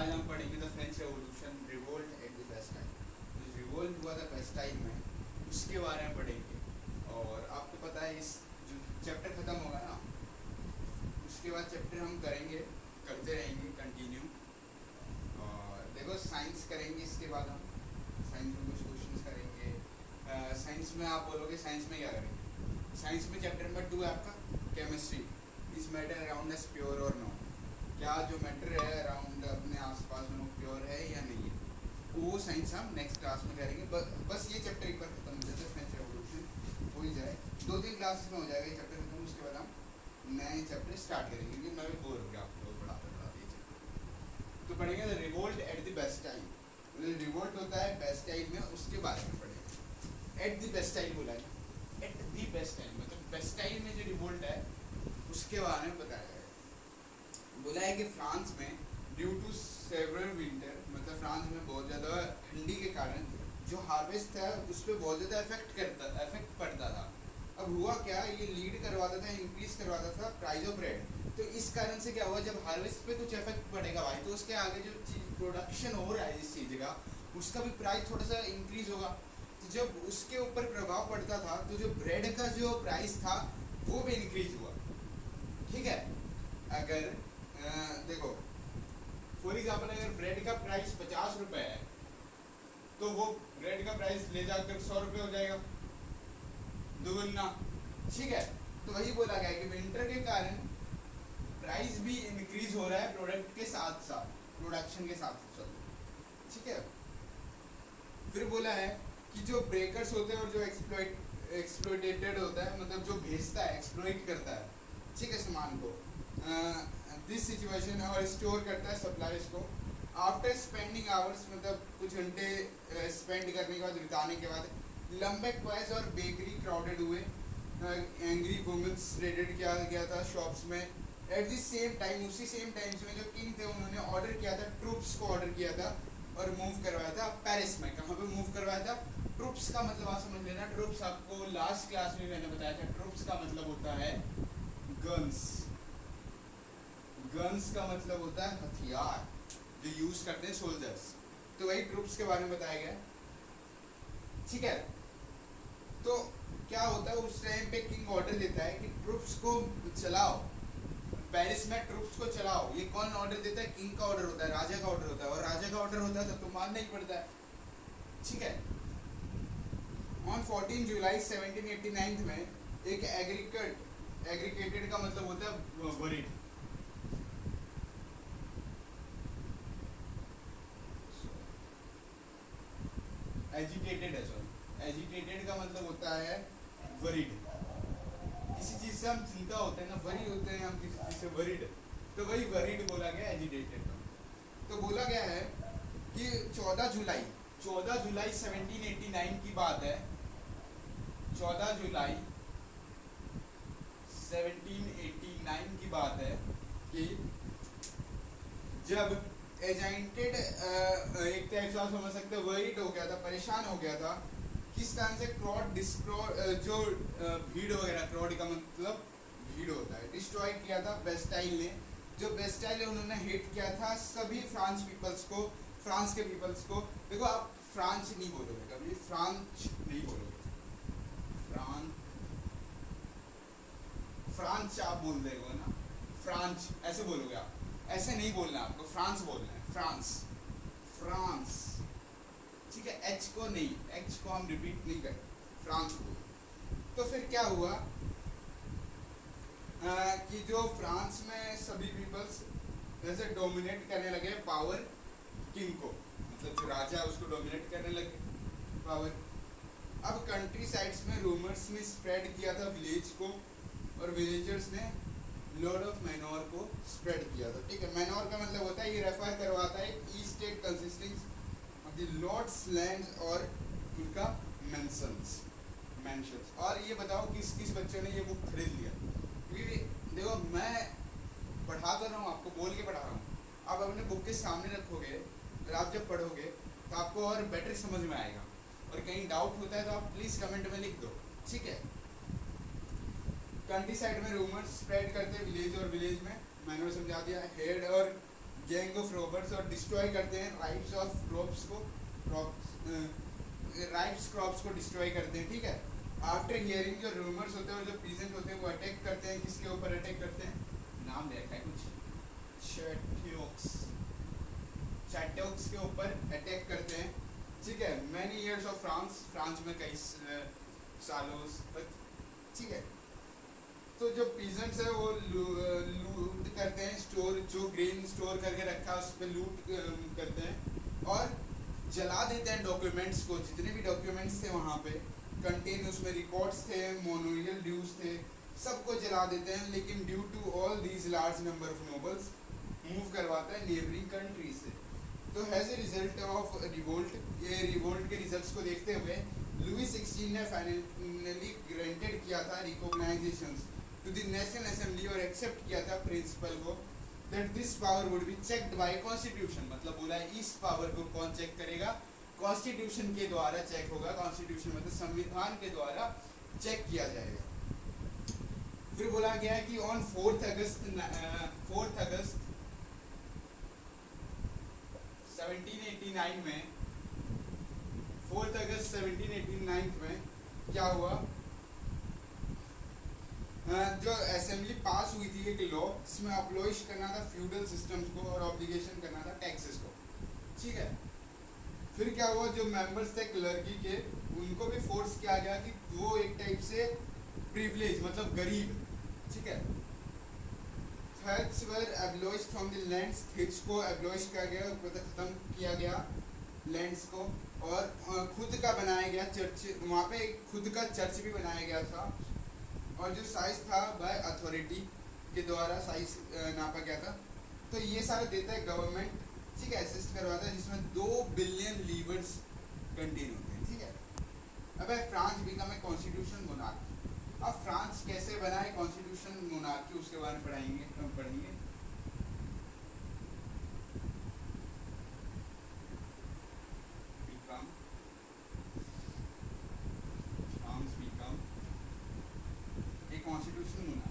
आज हम पढ़ेंगे the French Revolution, revolt at the Bastille. जो रिवोल्ट हुआ था बेस्टाइन में, उसके बारे में पढ़ेंगे। और आपको पता है इस जो चैप्टर खत्म होगा ना, उसके बाद चैप्टर हम करते रहेंगे कंटिन्यू। और देखो साइंस करेंगे, इसके बाद हम साइंस में कुछ क्वेश्चंस करेंगे। साइंस में आप बोलोगे साइंस में क्या करेंगे? साइंस में चैप्टर नंबर 2 है आपका केमिस्ट्री। इस मैटर अराउंड अस प्योर और नॉट, क्या जो मैटर है अराउंड अपने आसपास में वो प्योर है या नहीं है, वो साइंस हम नेक्स्ट क्लास में करेंगे। बस ये चैप्टर एक बार खत्म हो जाए, फ्रेंच रेवोल्यूशन हो ही जाए, 2-3 क्लासेस में हो जाएगा ये चैप्टर खत्म। उसके बाद हम नए चैप्टर स्टार्ट करेंगे, क्योंकि मैं भी बोर हो गया आपको पढ़ाते ये चैप्टर। तो पढ़ेंगे the revolt at the Bastille. Revolt होता है बेस्टाइन में, उसके बारे में पढ़ेंगे। एट द बेस्टाइन बोला है, एट द बेस्टाइन मतलब बेस्टाइन में जो रिवोल्ट है उसके बारे में बताया जाएगा। बोला है कि फ्रांस में ड्यू टू सेवरल विंटर, मतलब फ्रांस में बहुत ज़्यादा ठंडी के कारण जो हार्वेस्ट था उस पर बहुत ज़्यादा इफेक्ट पड़ता था। अब हुआ क्या, ये लीड करवाता था, इंक्रीज करवाता था प्राइस ऑफ ब्रेड। तो इस कारण से क्या हुआ, जब हार्वेस्ट पे कुछ इफेक्ट पड़ेगा भाई, तो उसके आगे जो चीज प्रोडक्शन हो रहा है जिस चीज़ का, उसका भी प्राइस थोड़ा सा इंक्रीज होगा। तो जब उसके ऊपर प्रभाव पड़ता था, तो जो ब्रेड का जो प्राइस था वो भी इंक्रीज हुआ। ठीक है, अगर देखो फॉर एग्जाम्पल, अगर ब्रेड का प्राइस 50 रुपए है, तो वो ब्रेड का प्राइस ले जाकर 100 रुपए हो जाएगा, दुगुना। ठीक है, तो वही बोला गया कि विंटर के कारण प्राइस भी इंक्रीज हो रहा है प्रोडक्ट के साथ साथ, प्रोडक्शन के साथ साथ। ठीक है, फिर बोला है कि जो ब्रेकर्स होते हैं और जो एक्सप्लॉइटेटेड होता है, मतलब जो भेजता है, एक्सप्लॉइट करता है, ठीक है, सामान को, दिस सिचुएशन और स्टोर करता है सप्लाईज को। आफ्टर स्पेंडिंग आवर्स, मतलब कुछ घंटे स्पेंड करने के बाद, बिताने के बाद, लंबे क्वाइस और बेकरी क्राउडेड हुए, एंग्री वुमेन्स रेडेड किया गया था शॉप्स में। एट द सेम टाइम, उसी सेम टाइम में जो किंग थे उन्होंने ऑर्डर किया था, ट्रूप्स को ऑर्डर किया था और मूव करवाया था पेरिस में। कहाँ पे मूव करवाया था? ट्रूप्स का मतलब आप समझ लेना, ट्रूप्स आपको लास्ट क्लास में मैंने बताया था, ट्रूप्स का मतलब होता है गन्स। गन्स का मतलब होता है हथियार जो यूज करते हैं सोल्जर्स, तो वही ट्रूप्स के बारे में बताया गया। ठीक है, तो क्या होता है, उस टाइम पे किंग ऑर्डर देता है कि ट्रूप्स को चलाओ, पेरिस में ट्रूप्स को चलाओ। ये कौन ऑर्डर देता है? किंग का ऑर्डर होता है, राजा का ऑर्डर होता है, और राजा का ऑर्डर होता है तो मानना ही पड़ता है। ठीक है, ऑन 14 जुलाई 1789 में एक एग्रीगेटेड का मतलब होता है वरीड, एजिटेटेड है, सॉरी, एजिटेटेड का मतलब होता है वरीड। किसी चीज से हम चिंता होते हैं ना, वरी होते हैं हम किसी चीज से वरीड, तो वही वरीड बोला गया, एजिटेटेड का। तो बोला गया है कि 14 जुलाई 1789 की बात है, 14 जुलाई 1789 की बात है कि जब एजेंटेड, एक तो ऐसा समझ सकते हैं, वरीड हो गया था, परेशान हो गया था, किस तरह से क्रॉड जो भीड़ वगैरह, क्रॉड का मतलब भीड़ होता है, डिस्ट्रॉय किया था बेस्टाइल ने। जो बेस्टाइल है उन्होंने हिट किया था सभी फ्रांस पीपल्स को, फ्रांस के पीपल्स को। देखो आप फ्रांस नहीं बोलोगे कभी, फ्रांस नहीं बोलोगे, फ्रांस आप बोल रहे हो ना, फ्रांस ऐसे बोलोगे आप, ऐसे नहीं बोलना आपको, फ्रांस बोलना है, फ्रांस, फ्रांस। ठीक है, एच को नहीं, एच को हम रिपीट नहीं करें, फ्रांस को। तो फिर क्या हुआ कि जो फ्रांस में सभी पीपल्स जैसे डोमिनेट करने लगे पावर, किंग को, मतलब जो राजा है उसको डोमिनेट करने लगे पावर। अब कंट्री साइड्स में रूमर्स में स्प्रेड किया था विलेज को, और विलेजर्स ने लॉर्ड ऑफ मैनोर को स्प्रेड किया था। ठीक है, मैनोर का मतलब होता है, ये रेफर करवाता है estate consisting of the lord's land और उनका मेंशंस। और ये बताओ किस किस बच्चों ने ये बुक खरीद लिया, क्योंकि देखो मैं पढ़ा तो रहा हूँ आपको, बोल के पढ़ा रहा हूँ, आप अपने बुक के सामने रखोगे और आप जब पढ़ोगे तो आपको और बेटर समझ में आएगा। और कहीं डाउट होता है तो आप प्लीज कमेंट में लिख दो। ठीक है, कंट्री साइड में रूमर्स स्प्रेड करते विलेज और विलेज में, मैंने समझा दिया। हेड और गैंग ऑफ रॉबर्स और डिस्ट्रॉय करते हैं राइट्स ऑफ क्रॉप्स को, राइट्स क्रॉप्स को डिस्ट्रॉय करते हैं, ठीक है। आफ्टर हियरिंग जो रूमर्स होते हैं और जो पीजेंट होते हैं वो अटैक करते हैं, किसके ऊपर अटैक करते हैं, नाम दे रखा है कुछ, चैट्योक्स, चैट्योक्स के ऊपर अटैक करते हैं, ठीक है। Many years of France, France में कई सालों, ठीक है। तो जो पीजेंट्स है वो लूट करते हैं, स्टोर जो ग्रेन स्टोर करके रखा है उस पर लूट करते हैं और जला देते हैं डॉक्यूमेंट्स को, जितने भी डॉक्यूमेंट्स थे वहाँ पे कंटेन, उसमें रिकॉर्ड्स थे, मोनोरियल ड्यूज थे, सबको जला देते हैं। लेकिन due to all these large number of nobles move करवाता है नेबरिंग कंट्री से। तो has a result of revolt, ये रिवोल्ट के रिजल्ट्स को देखते हुए लुई 16 ने फाइनली ग्रांटेड किया था recognition to the national assembly और एक्सेप्ट किया था प्रिंसिपल को that this power would be checked by constitution. मतलब बोला इस पावर को कौन चेक करेगा, कॉन्स्टिट्यूशन के द्वारा चेक होगा, कॉन्स्टिट्यूशन मतलब संविधान के द्वारा चेक किया जाएगा। फिर बोला गया है कि ऑन 4 अगस्त 1789 में, 4 अगस्त 1789 में क्या हुआ, जो असेंबली पास हुई थी एक लॉ जिसमें अब्लिश करना था फ्यूडल सिस्टम्स को और ऑब्लिगेशन करना था टैक्सेस को, ठीक है। फिर क्या हुआ, जो मेंबर्स थे क्लर्की के उनको भी फोर्स किया गया कि वो एक टाइप से प्रिविलेज मतलब गरीब, ठीक है। Tithes were abolished from the lands, tithes को एब्लिश किया गया, मतलब खत्म किया गया लैंड्स को, और खुद का बनाया गया चर्च, वहाँ पे खुद का चर्च भी बनाया गया था। और जो साइज था बाय अथॉरिटी के द्वारा साइज नापा गया था। तो ये सारा देता है गवर्नमेंट, ठीक है, असिस्ट करवाता है, जिसमें 2 बिलियन लीवर्स कंटेन होते हैं, ठीक है। अब France become a constitution monarchy. अब फ्रांस कैसे बना है कॉन्स्टिट्यूशन मोनार्की, उसके बारे में पढ़ाएंगे, हम पढ़ेंगे। France become a constitution monarchy.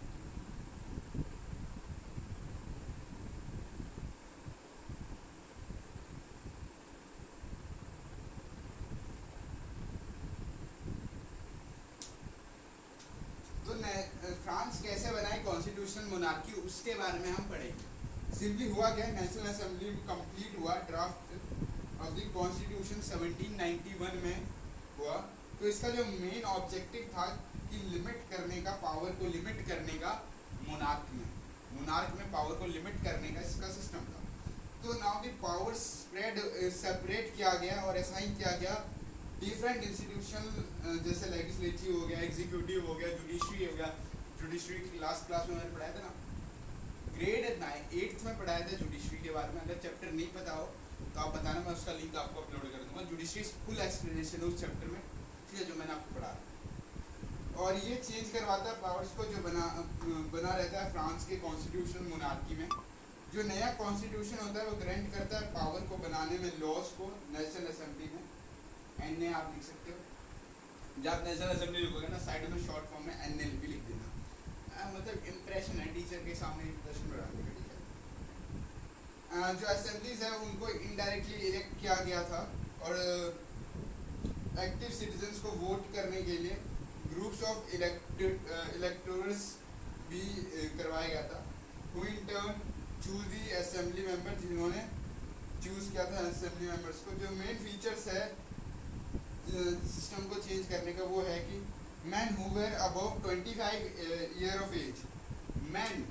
तो फ्रांस कैसे बनाए कॉन्स्टिट्यूशन मोनार्की, उसके बारे में हम पढ़ेंगे। सिंपली हुआ क्या, नेशनल असेंबली में कंप्लीट हुआ ड्राफ्ट ऑफ द कॉन्स्टिट्यूशन 1791 में हुआ। तो इसका जो मेन ऑब्जेक्टिव था कि लिमिट करने का, पावर को लिमिट करने का मोनार्क में पावर को लिमिट करने का इसका सिस्टम था। तो now the power spread, separate किया गया और असाइन किया गया डिफरेंट इंस्टीट्यूशन, जैसे लेजिस्लेटिव हो गया, एग्जीक्यूटिव हो गया, जुडिशरी हो गया। जुडिशरी लास्ट क्लास में मैंने पढ़ाया था ना, ग्रेड 8th में पढ़ाया था जुडिशरी के बारे में। अगर चैप्टर नहीं पता हो तो आप बताना, मैं उसका लिंक आपको अपलोड कर दूंगा। जुडिशरी फुल एक्सप्लेनेशन है उस चैप्टर में, ठीक है, जो मैंने आपको पढ़ाया। और ये चेंज करवाता है पावर्स को, जो बना रहता है फ्रांस के कॉन्स्टिट्यूशन मोनार्की में। जो नया कॉन्स्टिट्यूशन होता है वो ग्रांट करता है पावर को बनाने में लॉज को नेशनल असेंबली में। एन ए आप लिख सकते हो, जब नेशनल असेंबली लिखोगे ना साइड में शॉर्ट फॉर्म में एनएल भी लिख देना, मतलब इम्प्रेशन है, टीचर के सामने इम्प्रेशन बढ़ाने का, ठीक है। जो असेंबलीज है उनको इनडायरेक्टली इलेक्ट किया गया था और एक्टिव सिटीजन्स को वोट करने के लिए ग्रुप्स ऑफ इलेक्टोरल्स भी करवाया गया था। Who in turn choose the assembly member, जिन्होंने चूज किया था असेंबली मेंबर्स को। जो मेन फीचर्स है सिस्टम को चेंज करने का वो है कि man who were above 25 year of age, man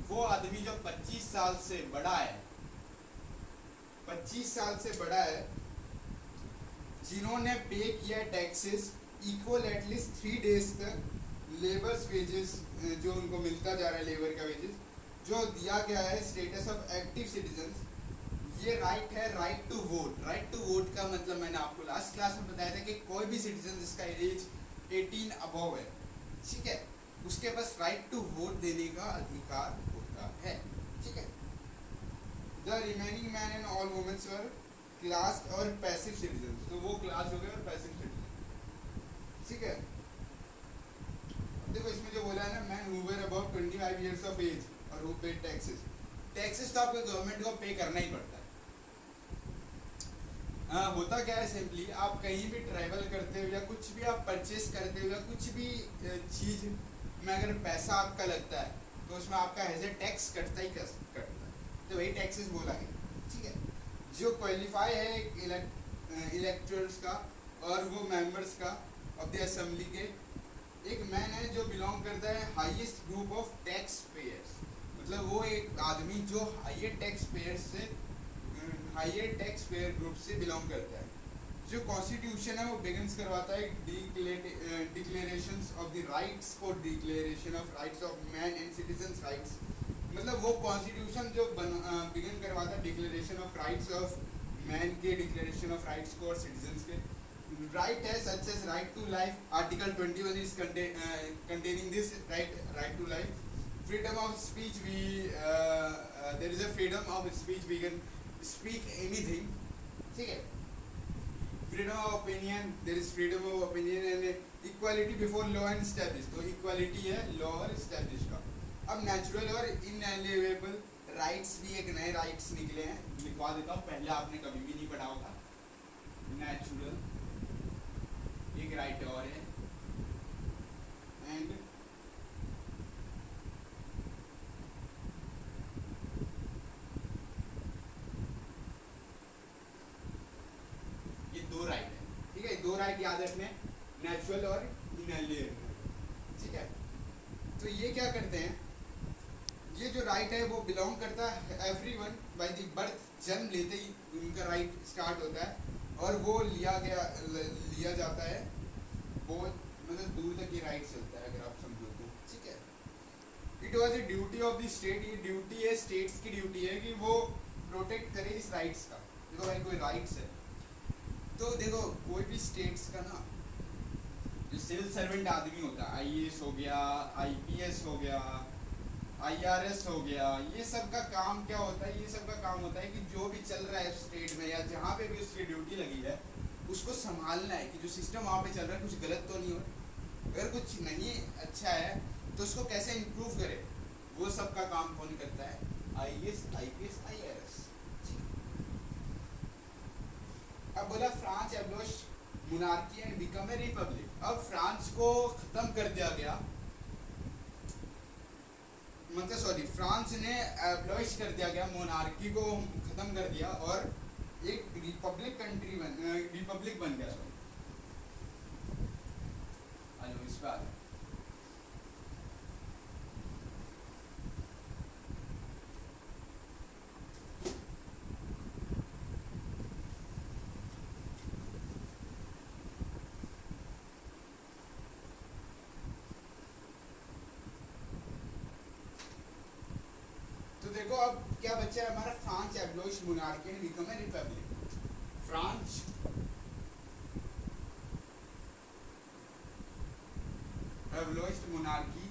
वो आदमी जो 25 साल से बड़ा है, 25 साल से बड़ा है, जिन्होंने पे किया टैक्सेस इक्वल एटलीस्ट 3 डेज तक, लेबर्स वेजेस जो उनको मिलता जा रहा है लेबर का वेजेस, जो दिया गया है स्टेटस ऑफ एक्टिव सिटीजन। ये राइट है, right to vote. Right to vote का मतलब मैंने आपको लास्ट क्लास में बताया था कि कोई भी सिटीजन जिसका एज 18 अबव है, ठीक है, उसके पास राइट टू वोट देने का अधिकार होता है, ठीक है। The remaining man and all womens were class और पैसिव सिटीजन, तो वो क्लास हो गए और पैसिव सिटीजन, ठीक है। देखो इसमें जो बोला है ना, man who were above 25 years of age और हु पेड टैक्सेस, टैक्सेस तो आपको गवर्नमेंट को पे करना ही पड़ता है। होता क्या है सिंपली, आप कहीं भी ट्रैवल करते हो या कुछ भी आप परचेस करते हो या कुछ भी चीज में अगर पैसा आपका लगता है तो उसमें आपका एज ए टैक्स कटता ही कटता है, तो वही टैक्सेस बोला है। ठीक है, जो क्वालिफाई है इलेक्टर्स का और वो मेंबर्स का ऑफ द असेंबली के, एक मैन है जो बिलोंग करता है highest group of tax payers, मतलब वो एक आदमी जो हाईएस्ट टैक्स पेयर्स से हायर टैक्स पेयर ग्रुप से बिलोंग करता है। जो कॉन्स्टिट्यूशन है वो बिगिंस करवाता है declarations of the rights for declaration of rights of man and citizens rights, मतलब वो कॉन्स्टिट्यूशन जो बिगिन करवाता है declaration of rights of man के, डिक्लेरेशन ऑफ राइट्स को और सिटीजंस के। राइट है such as right to life, article 21 is containing this right to life, freedom of speech, there is a freedom of speech, we can speak anything, ठीक है। freedom of opinion, there is freedom of opinion and equality before law and established, तो equality है law और established का। अब natural और inalienable rights भी एक नए rights निकले हैं, लिखवा देता हूँ, पहले आपने कभी भी नहीं पढ़ा होगा। natural एक right और है and दो राइट है, ठीक है, दो राइट याद रखने, नेचुरल और इनएलिएनेबल, ठीक है। तो ये क्या करते हैं, ये जो राइट है वो बिलोंग करता है एवरीवन बाय द बर्थ, जन्म लेते ही उनका राइट स्टार्ट होता है और वो लिया जाता है, वो मतलब दूर तक ये राइट चलता है अगर आप समझो तो, ठीक है। It was a duty of the state, ये ड्यूटी है, स्टेट्स की ड्यूटी है कि वो प्रोटेक्ट करे इस राइट्स का। देखो भाई कोई राइट्स है तो देखो कोई भी स्टेट्स का ना जो सिविल सर्वेंट आदमी होता है, आईएएस हो गया, आईपीएस हो गया, आईआरएस हो गया, ये सब का काम क्या होता है, ये सब का काम होता है कि जो भी चल रहा है स्टेट में या जहाँ पे भी उसकी ड्यूटी लगी है उसको संभालना है कि जो सिस्टम वहाँ पे चल रहा है कुछ गलत तो नहीं हो, अगर कुछ नहीं अच्छा है तो उसको कैसे इम्प्रूव करे, वो सब का काम कौन करता है, आईएएस, आईपीएस, आईआरएस। अब बोला France abolish monarchy and become a republic, अब फ्रांस को खत्म कर दिया गया, मतलब सॉरी फ्रांस ने एब्लिश कर दिया गया, मोनार्की को खत्म कर दिया और एक रिपब्लिक कंट्री रिपब्लिक बन गया। सॉरी इस पर देखो अब क्या बचा है हमारा, France abolish monarchy and become a republic. France abolish monarchy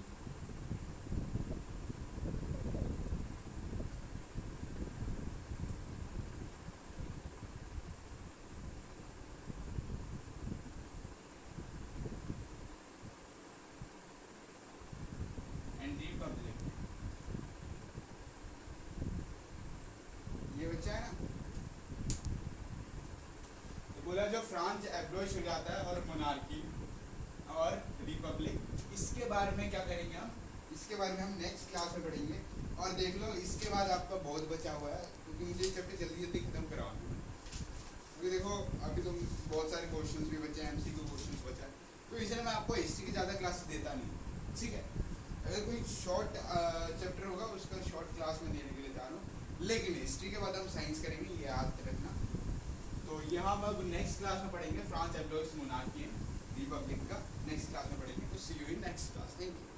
and republic, ये बच्चा है ना, तो बोला जो फ्रांस एब्लिश हो जाता है और मोनार्की और रिपब्लिक, इसके बारे में क्या करेंगे हम, इसके बारे में हम नेक्स्ट क्लास में पढ़ेंगे। और देख लो इसके बाद आपका बहुत बचा हुआ है क्योंकि मुझे चैप्टर जल्दी जल्दी खत्म करवाना है, क्योंकि देखो अभी तो बहुत सारे क्वेश्चंस भी बचे हैं, एमसीक्यू क्वेश्चंस बचा है, तो इसलिए मैं आपको हिस्ट्री की ज़्यादा क्लासेस देता नहीं, ठीक है। अगर कोई शॉर्ट चैप्टर होगा उसका शॉर्ट क्लास में देने के लिए जा रहा हूँ, लेकिन हिस्ट्री के बाद हम साइंस करेंगे, ये याद रखना। तो यहाँ हम अब नेक्स्ट क्लास में पढ़ेंगे फ्रांस एब्लिश मोनार्की रिपब्लिक का, नेक्स्ट क्लास में पढ़ेंगे, तो see you in next class, thank you.